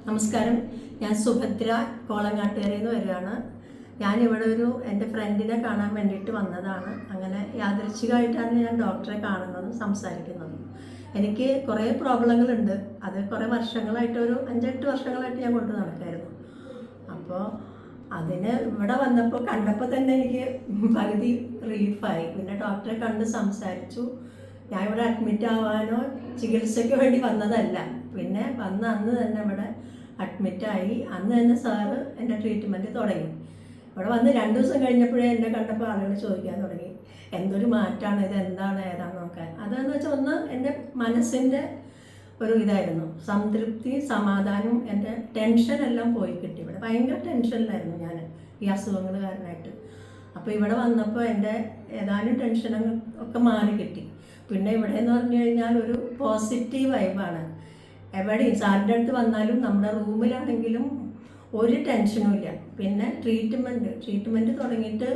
നമസ്കാരം, ഞാൻ സുഭദ്ര കോളങ്ങാട്ടുകരയിൽ നിന്ന് വരികയാണ്. ഞാനിവിടെ എൻ്റെ ഫ്രണ്ടിനെ കാണാൻ വേണ്ടിയിട്ട് വന്നതാണ്. അങ്ങനെ യാദൃച്ഛികമായിട്ടാണ് ഞാൻ ഡോക്ടറെ കാണുന്നതും സംസാരിക്കുന്നതും. എനിക്ക് കുറേ പ്രോബ്ലങ്ങളുണ്ട്. അത് കുറേ വർഷങ്ങളായിട്ട്, ഒരു 5-8 വർഷങ്ങളായിട്ട് ഞാൻ കൊണ്ട് നടക്കായിരുന്നു. അപ്പോൾ അതിന് ഇവിടെ കണ്ടപ്പോൾ തന്നെ എനിക്ക് പകുതി റിലീഫായി. പിന്നെ ഡോക്ടറെ കണ്ട് സംസാരിച്ചു. ഞാൻ ഇവിടെ അഡ്മിറ്റ് ആവാനോ ചികിത്സയ്ക്ക് വേണ്ടി വന്നതല്ല. പിന്നെ അന്ന് തന്നെ ഇവിടെ അഡ്മിറ്റായി. അന്ന് തന്നെ സാറ് എൻ്റെ ട്രീറ്റ്മെൻറ്റ് തുടങ്ങി. ഇവിടെ വന്ന് 2 ദിവസം കഴിഞ്ഞപ്പോഴേ എന്നെ കണ്ടപ്പോൾ ആളുകൾ ചോദിക്കാൻ തുടങ്ങി, എന്തൊരു മാറ്റമാണ് ഇത്, എന്താണ് ഏതാണെന്ന് നോക്കാൻ. അതെന്ന് വെച്ചാൽ ഒന്ന് എൻ്റെ മനസ്സിൻ്റെ ഒരു ഇതായിരുന്നു, സംതൃപ്തി, സമാധാനം, എൻ്റെ ടെൻഷനെല്ലാം പോയി കിട്ടി. ഇവിടെ ഭയങ്കര ടെൻഷനിലായിരുന്നു ഞാൻ ഈ അസുഖങ്ങൾ കാരണമായിട്ട്. അപ്പോൾ ഇവിടെ വന്നപ്പോൾ എൻ്റെ ഏതാനും ടെൻഷനുകൾ ഒക്കെ മാറി കിട്ടി. പിന്നെ ഇവിടെ എന്ന് പറഞ്ഞു കഴിഞ്ഞാൽ ഒരു പോസിറ്റീവ് വൈബാണ്. എവിടെയും സാറിൻ്റെ അടുത്ത് വന്നാലും നമ്മുടെ റൂമിലാണെങ്കിലും ഒരു ടെൻഷനും ഇല്ല. പിന്നെ ട്രീറ്റ്മെൻറ്റ് തുടങ്ങിയിട്ട്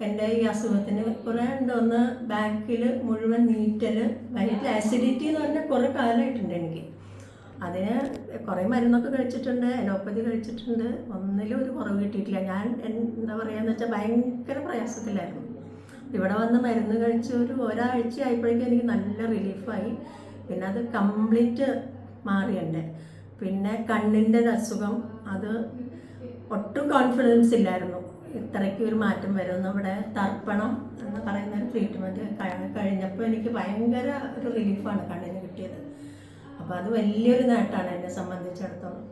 എൻ്റെ ഈ അസുഖത്തിന് കുറേ ഉണ്ട്. ഒന്ന് ബാക്കിൽ മുഴുവൻ നീറ്റൽ, വയറ്റിൽ ആസിഡിറ്റി എന്ന് പറഞ്ഞാൽ കുറേ കാലമായിട്ടുണ്ട് എനിക്ക്. അതിന് കുറേ മരുന്നൊക്കെ കഴിച്ചിട്ടുണ്ട്, അലോപ്പതി കഴിച്ചിട്ടുണ്ട്. ഒന്നിലും ഒരു കുറവ് കിട്ടിയിട്ടില്ല. ഞാൻ എന്താ പറയുകയെന്ന് വെച്ചാൽ ഭയങ്കര പ്രയാസത്തിലായിരുന്നു. ഇവിടെ വന്ന് മരുന്ന് കഴിച്ച് ഒരാഴ്ച ആയപ്പോഴേക്കും എനിക്ക് നല്ല റിലീഫായി. പിന്നെ അത് കംപ്ലീറ്റ് മാറിയുണ്ട്. പിന്നെ കണ്ണിൻ്റെ അസുഖം, അത് ഒട്ടും കോൺഫിഡൻസ് ഇല്ലായിരുന്നു ഇത്രയ്ക്ക് ഒരു മാറ്റം വരുമെന്ന്. ഇവിടെ തർപ്പണം എന്ന് പറയുന്ന ട്രീറ്റ്മെൻറ്റ് കഴിഞ്ഞപ്പോൾ എനിക്ക് ഭയങ്കര ഒരു റിലീഫാണ് കണ്ണിന് കിട്ടിയത്. അപ്പോൾ അത് വലിയൊരു നേട്ടമാണ് എന്നെ സംബന്ധിച്ചിടത്തോളം.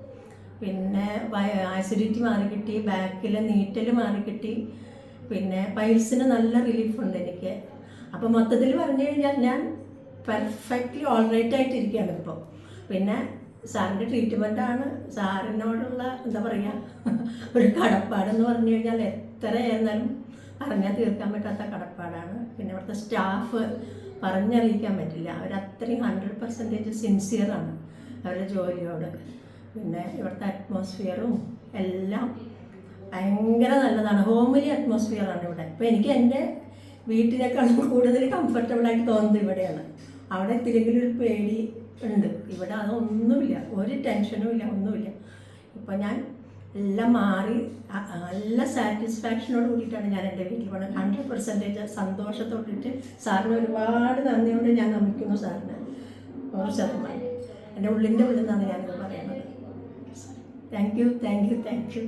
പിന്നെ ആസിഡിറ്റി മാറിക്കിട്ടി, ബാക്കിലെ നീറ്റൽ മാറിക്കിട്ടി, പിന്നെ പൈൽസിന് നല്ല റിലീഫുണ്ട് എനിക്ക്. അപ്പോൾ മൊത്തത്തിൽ പറഞ്ഞു കഴിഞ്ഞാൽ ഞാൻ പെർഫെക്റ്റ്ലി ഓൾറൈറ്റ് ആയിട്ടിരിക്കുകയാണ് ഇപ്പോൾ. പിന്നെ സാറിൻ്റെ ട്രീറ്റ്മെൻറ്റാണ് സാറിനോടുള്ള എന്താ പറയുക ഒരു കടപ്പാടെന്ന് പറഞ്ഞു കഴിഞ്ഞാൽ എത്രയായിരുന്നാലും പറഞ്ഞാൽ തീർക്കാൻ പറ്റാത്ത കടപ്പാടാണ്. പിന്നെ ഇവിടുത്തെ സ്റ്റാഫ് പറഞ്ഞറിയിക്കാൻ പറ്റില്ല. അവരത്രയും 100% സിൻസിയറാണ് അവരുടെ ജോലിയോട്. പിന്നെ ഇവിടുത്തെ അറ്റ്മോസ്ഫിയറും എല്ലാം ഭയങ്കര നല്ലതാണ്. ഹോംലി അറ്റ്മോസ്ഫിയറാണ് ഇവിടെ. ഇപ്പോൾ എനിക്ക് എൻ്റെ വീട്ടിനേക്കാളും കൂടുതൽ കംഫർട്ടബിളായിട്ട് തോന്നുന്നത് ഇവിടെയാണ്. അവിടെ എത്തില്ലെങ്കിലും ഒരു പേടി ഉണ്ട്. ഇവിടെ അതൊന്നുമില്ല, ഒരു ടെൻഷനും ഇല്ല, ഒന്നുമില്ല. ഇപ്പോൾ ഞാൻ എല്ലാം മാറി നല്ല സാറ്റിസ്ഫാക്ഷനോട് കൂടിയിട്ടാണ് ഞാൻ എൻ്റെ വീട്ടിൽ പോകണം. 100% സന്തോഷത്തോട്ടിട്ട് സാറിന് ഒരുപാട് നന്ദിയോട് ഞാൻ നമിക്കുന്നു. സാറിന് 100%. എൻ്റെ ഉള്ളിൻ്റെ ഉള്ളിൽ നിന്നാണ് ഞാനിത് പറയുന്നത്. Thank you.